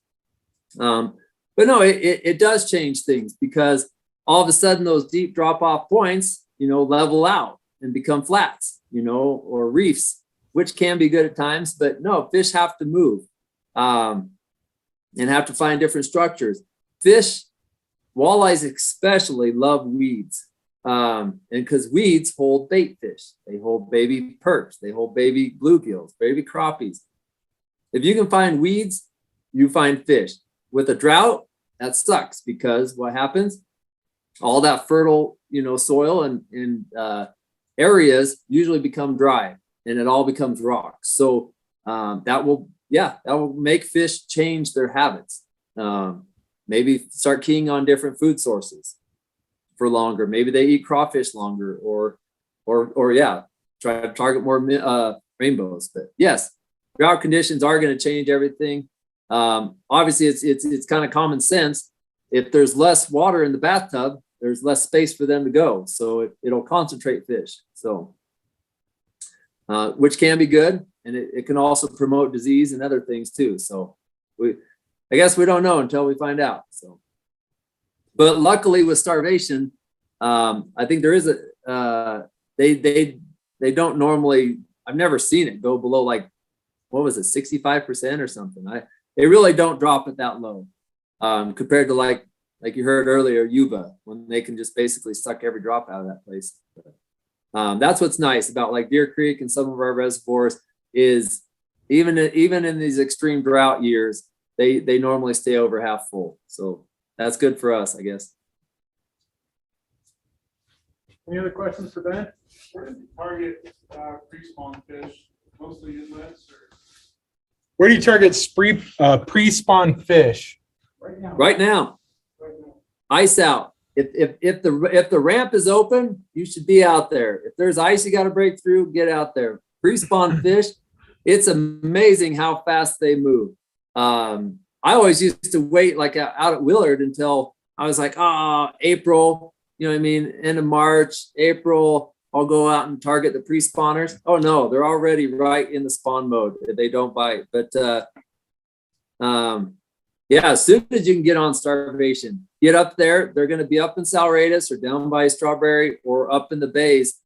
But no, it does change things, because all of a sudden those deep drop-off points, level out and become flats, or reefs, which can be good at times. But no, fish have to move and have to find different structures. Fish, walleyes especially, love weeds. And because weeds hold bait fish, they hold baby perch, they hold baby bluegills, baby crappies. If you can find weeds, you find fish. With a drought, that sucks, because what happens? All that fertile, soil and areas usually become dry, and it all becomes rock. So that will make fish change their habits. Maybe start keying on different food sources for longer. Maybe they eat crawfish longer, or try to target more rainbows. But yes, drought conditions are going to change everything. Obviously it's kind of common sense. If there's less water in the bathtub, there's less space for them to go. So it'll concentrate fish. So, which can be good. And it can also promote disease and other things too. So I guess we don't know until we find out. So, but luckily with Starvation, I think there is they don't normally, I've never seen it go below, like, what was it, 65% or something. They really don't drop it that low, compared to like you heard earlier, Yuba, when they can just basically suck every drop out of that place. That's what's nice about like Deer Creek and some of our reservoirs, is even in these extreme drought years, they normally stay over half full. So that's good for us, I guess. Any other questions for Ben? Where did you target pre-spawn fish? Mostly inlets, or Where do you target pre-spawn fish? right now? Right now, ice out. If the ramp is open, you should be out there. If there's ice you got to break through, get out there. Pre-spawn fish, it's amazing how fast they move. I always used to wait like out at Willard until I was like, April, you know what I mean? End of March, April, I'll go out and target the pre-spawners. Oh no, they're already right in the spawn mode. They don't bite. But yeah, as soon as you can get on Starvation, get up there. They're going to be up in Saleratus or down by Strawberry or up in the bays.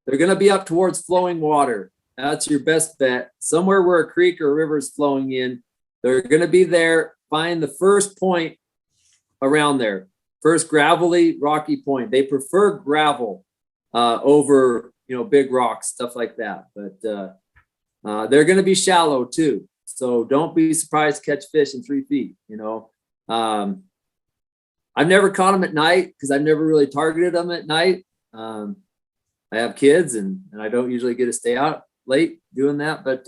They're going to be up towards flowing water. That's your best bet. Somewhere where a creek or a river is flowing in, they're going to be there. Find the first point around there. First gravelly, rocky point. They prefer gravel. over, big rocks, stuff like that. But they're going to be shallow too. So don't be surprised to catch fish in 3 feet, I've never caught them at night because I've never really targeted them at night. I have kids and I don't usually get to stay out late doing that, but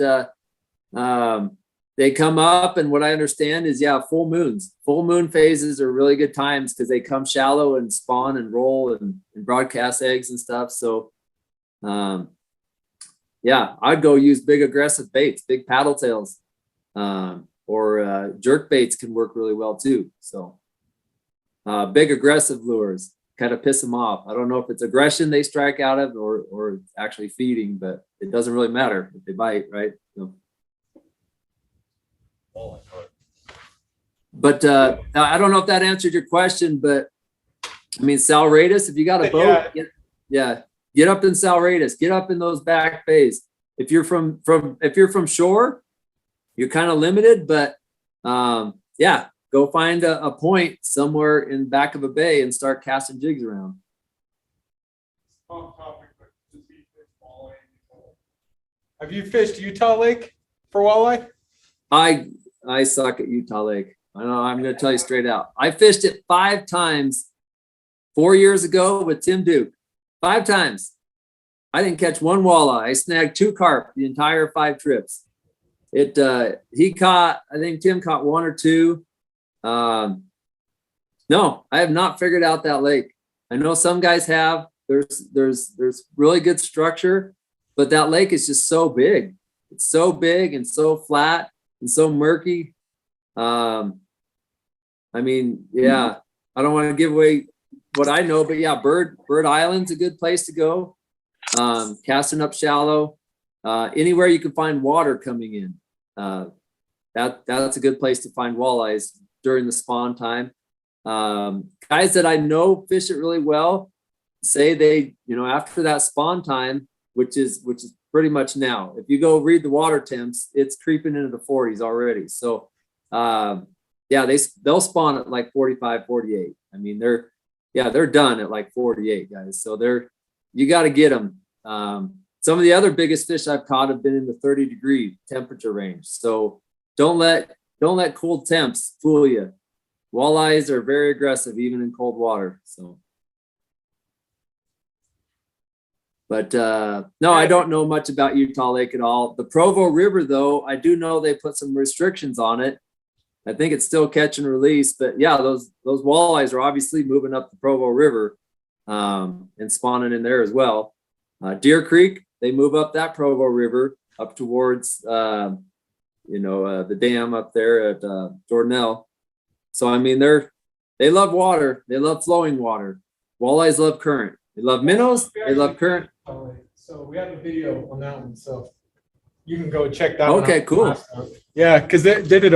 they come up, and what I understand is, full moon phases are really good times because they come shallow and spawn and roll and broadcast eggs and stuff. So I'd go use big aggressive baits, big paddle tails, or jerk baits can work really well too. So big aggressive lures kind of piss them off. I don't know if it's aggression they strike out of or actually feeding, but it doesn't really matter if they bite, right? So. But I don't know if that answered your question, but I mean, Salratus, if you got a boat, get up in Salratus, get up in those back bays. If you're from shore, you're kind of limited, but go find a point somewhere in back of a bay and start casting jigs around. Have you fished Utah Lake for walleye? I suck at Utah Lake. I know, I'm going to tell you straight out. I fished it 5 times 4 years ago with Tim Duke. 5 times. I didn't catch one walleye. I snagged 2 carp the entire 5 trips. He caught, I think Tim caught 1 or 2. No, I have not figured out that lake. I know some guys have. There's really good structure, but that lake is just so big. It's so big and so flat and so murky. I mean, I don't want to give away what I know, but Bird Island's a good place to go. Casting up shallow, anywhere you can find water coming in. That's a good place to find walleyes during the spawn time. Guys that I know fish it really well say they, after that spawn time, which is pretty much now. If you go read the water temps, it's creeping into the 40s already. So they'll spawn at like 45, 48. I mean, they're done at like 48, guys. So you got to get them. Some of the other biggest fish I've caught have been in the 30-degree temperature range. So don't let cold temps fool you. Walleyes are very aggressive even in cold water. So, but no, I don't know much about Utah Lake at all. The Provo River, though, I do know they put some restrictions on it. I think it's still catch and release, but those walleyes are obviously moving up the Provo River and spawning in there as well. Deer Creek, they move up that Provo River up towards the dam up there at Jordanelle. So I mean, they love water. They love flowing water. Walleyes love current. They love minnows. They love current. So we have a video on that one, so you can go check that. Okay, cool. Yeah, because they did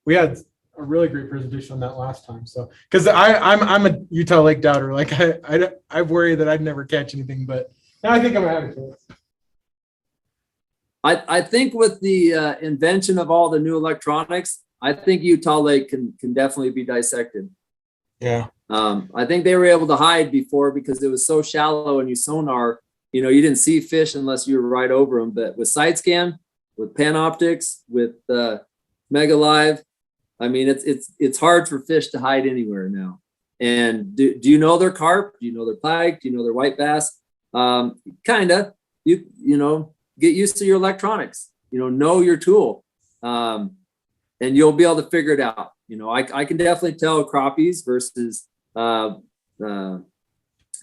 we had a really great presentation on that last time. So because I'm a Utah Lake doubter. Like I worry that I'd never catch anything, but now I think I'm gonna have a chance. I think with the invention of all the new electronics, I think Utah Lake can definitely be dissected. Yeah. I think they were able to hide before because it was so shallow and you sonar, you didn't see fish unless you were right over them. But with side scan, with Pan Optics, with Mega Live, I mean, it's hard for fish to hide anywhere now. And do you know their carp? Do you know their pike? Do you know their white bass? Kinda. You get used to your electronics. Know your tool, and you'll be able to figure it out. I can definitely tell crappies versus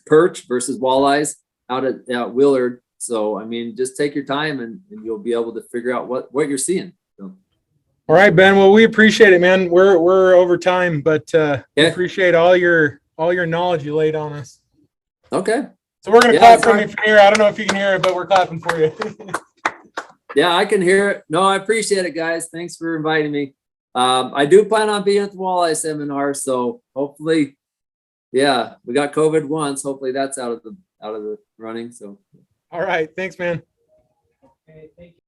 perch versus walleyes out at Willard. So I mean, just take your time and you'll be able to figure out what you're seeing. So. All right, Ben. Well, we appreciate it, man. We're over time, but we appreciate all your knowledge you laid on us. Okay. So we're gonna clap from here. I don't know if you can hear it, but we're clapping for you. Yeah, I can hear it. No, I appreciate it, guys. Thanks for inviting me. I do plan on being at the walleye seminar, so hopefully, we got COVID once. Hopefully that's out of the running. So. All right. Thanks, man. Okay, thank you.